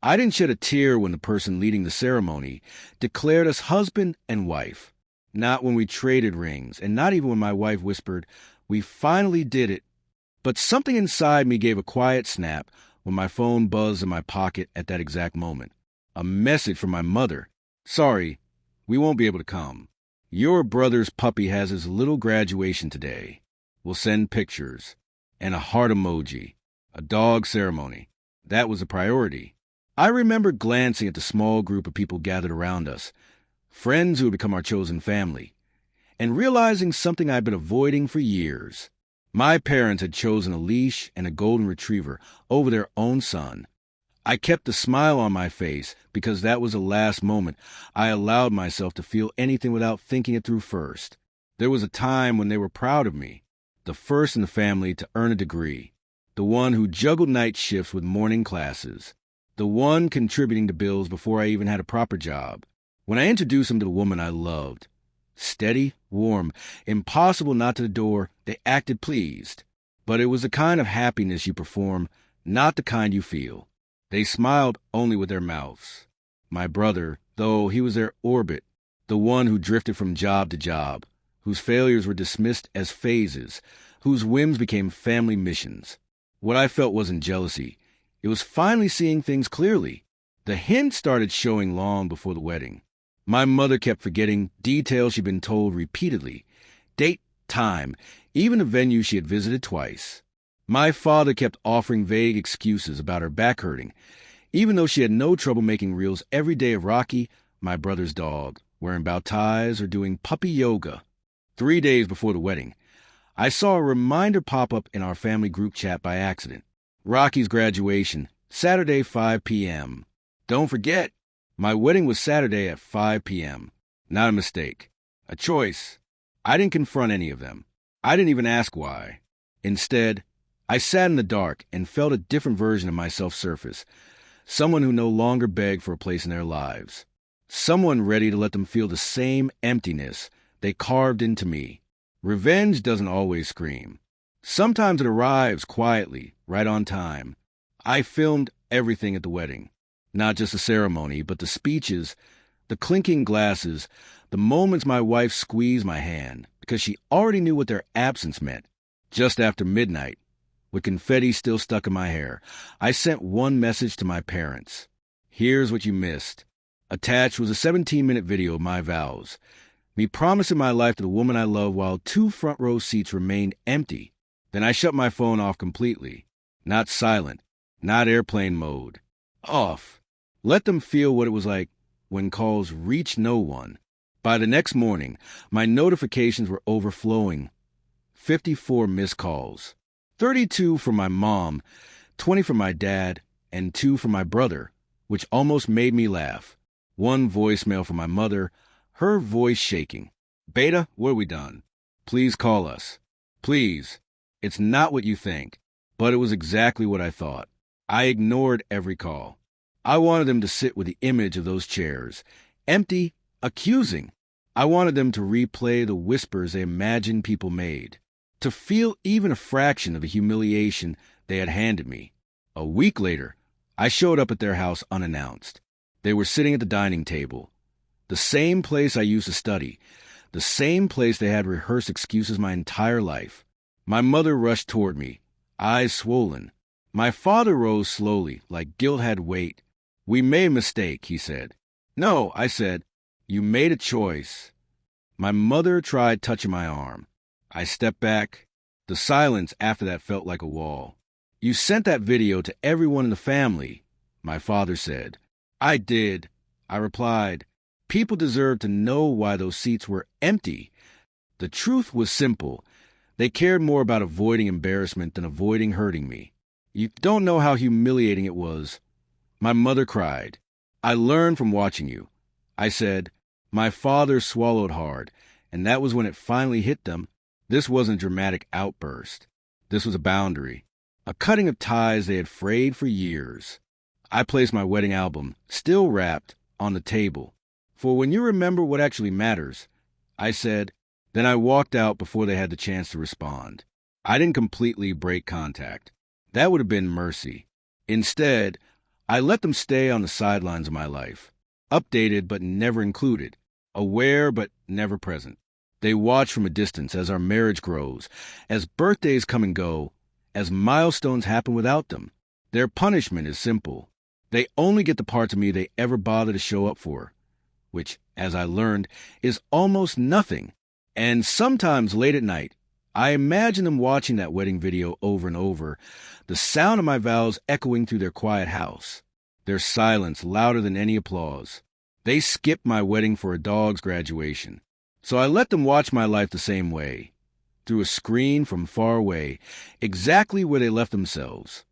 I didn't shed a tear when the person leading the ceremony declared us husband and wife. Not when we traded rings, and not even when my wife whispered, "We finally did it." But something inside me gave a quiet snap when my phone buzzed in my pocket at that exact moment. A message from my mother. "Sorry, we won't be able to come. Your brother's puppy has his little graduation today. We'll send pictures." And a heart emoji. A dog ceremony. That was a priority. I remember glancing at the small group of people gathered around us, friends who had become our chosen family, and realizing something I'd been avoiding for years. My parents had chosen a leash and a golden retriever over their own son. I kept a smile on my face because that was the last moment I allowed myself to feel anything without thinking it through first. There was a time when they were proud of me, the first in the family to earn a degree, the one who juggled night shifts with morning classes, the one contributing to bills before I even had a proper job. When I introduced them to the woman I loved, steady, warm, impossible not to the door, they acted pleased. But it was the kind of happiness you perform, not the kind you feel. They smiled only with their mouths. My brother, though he was their orbit, the one who drifted from job to job, whose failures were dismissed as phases, whose whims became family missions. What I felt wasn't jealousy. It was finally seeing things clearly. The hints started showing long before the wedding. My mother kept forgetting details she'd been told repeatedly. Date, time, even the venue she had visited twice. My father kept offering vague excuses about her back hurting, even though she had no trouble making reels every day of Rocky, my brother's dog, wearing bow ties or doing puppy yoga. 3 days before the wedding, I saw a reminder pop up in our family group chat by accident. Rocky's graduation, Saturday 5 p.m. Don't forget, my wedding was Saturday at 5 p.m. Not a mistake. A choice. I didn't confront any of them. I didn't even ask why. Instead, I sat in the dark and felt a different version of myself surface. Someone who no longer begged for a place in their lives. Someone ready to let them feel the same emptiness they carved into me. Revenge doesn't always scream. Sometimes it arrives quietly, right on time. I filmed everything at the wedding. Not just the ceremony, but the speeches, the clinking glasses, the moments my wife squeezed my hand, because she already knew what their absence meant. Just after midnight, with confetti still stuck in my hair, I sent one message to my parents. Here's what you missed. Attached was a 17-minute video of my vows. Me promising my life to the woman I love while 2 front row seats remained empty. Then I shut my phone off completely. Not silent, not airplane mode. Off. Let them feel what it was like when calls reached no one. By the next morning, my notifications were overflowing. 54 missed calls. 32 from my mom, 20 from my dad, and 2 from my brother, which almost made me laugh. 1 voicemail from my mother, her voice shaking. "Beta, what are we done? Please call us. Please. It's not what you think." But it was exactly what I thought. I ignored every call. I wanted them to sit with the image of those chairs. Empty, accusing. I wanted them to replay the whispers they imagined people made. To feel even a fraction of the humiliation they had handed me. A week later, I showed up at their house unannounced. They were sitting at the dining table. The same place I used to study. The same place they had rehearsed excuses my entire life. My mother rushed toward me, eyes swollen. My father rose slowly, like guilt had weight. "We made a mistake," he said. "No," I said. "You made a choice." My mother tried touching my arm. I stepped back. The silence after that felt like a wall. "You sent that video to everyone in the family," my father said. "I did," I replied. People deserved to know why those seats were empty. The truth was simple. They cared more about avoiding embarrassment than avoiding hurting me. You don't know how humiliating it was. My mother cried. "I learned from watching you," I said. My father swallowed hard, and that was when it finally hit them. This wasn't a dramatic outburst. This was a boundary, a cutting of ties they had frayed for years. I placed my wedding album, still wrapped, on the table. "For when you remember what actually matters," I said. Then I walked out before they had the chance to respond. I didn't completely break contact. That would have been mercy. Instead, I let them stay on the sidelines of my life, updated but never included, aware but never present. They watch from a distance as our marriage grows, as birthdays come and go, as milestones happen without them. Their punishment is simple. They only get the parts of me they ever bother to show up for, which, as I learned, is almost nothing. And sometimes late at night, I imagine them watching that wedding video over and over, the sound of my vows echoing through their quiet house, their silence louder than any applause. They skipped my wedding for a dog's graduation. So I let them watch my life the same way, through a screen from far away, exactly where they left themselves.